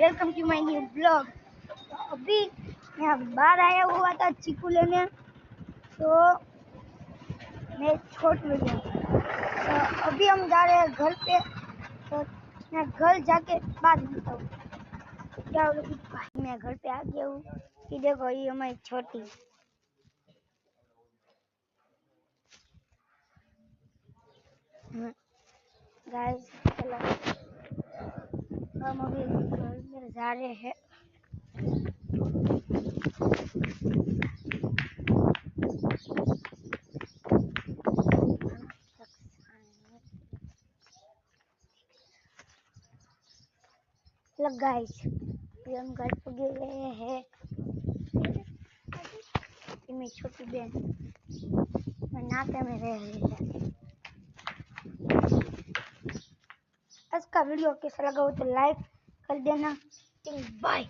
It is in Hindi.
Welcome to my new blog. अभी यहाँ बाहर आया हुआ था चीकू लेने, तो मैं छोट में गया। तो अभी हम जा रहे हैं घर पे, तो मैं घर जाके बात करता हूँ। क्या हो रहा है? मैं घर पे आ गया हूँ। ये देखो, ये हमारी छोटी गाइस। चलो हम अभी घर में जा रहे हैं। लग गाइस, अभी हम घर पे गए हैं। मेरी छोटी बहन मैं नाते में रह रही है। आज का वीडियो कैसा लगा हो तो लाइक कर देना। बाय।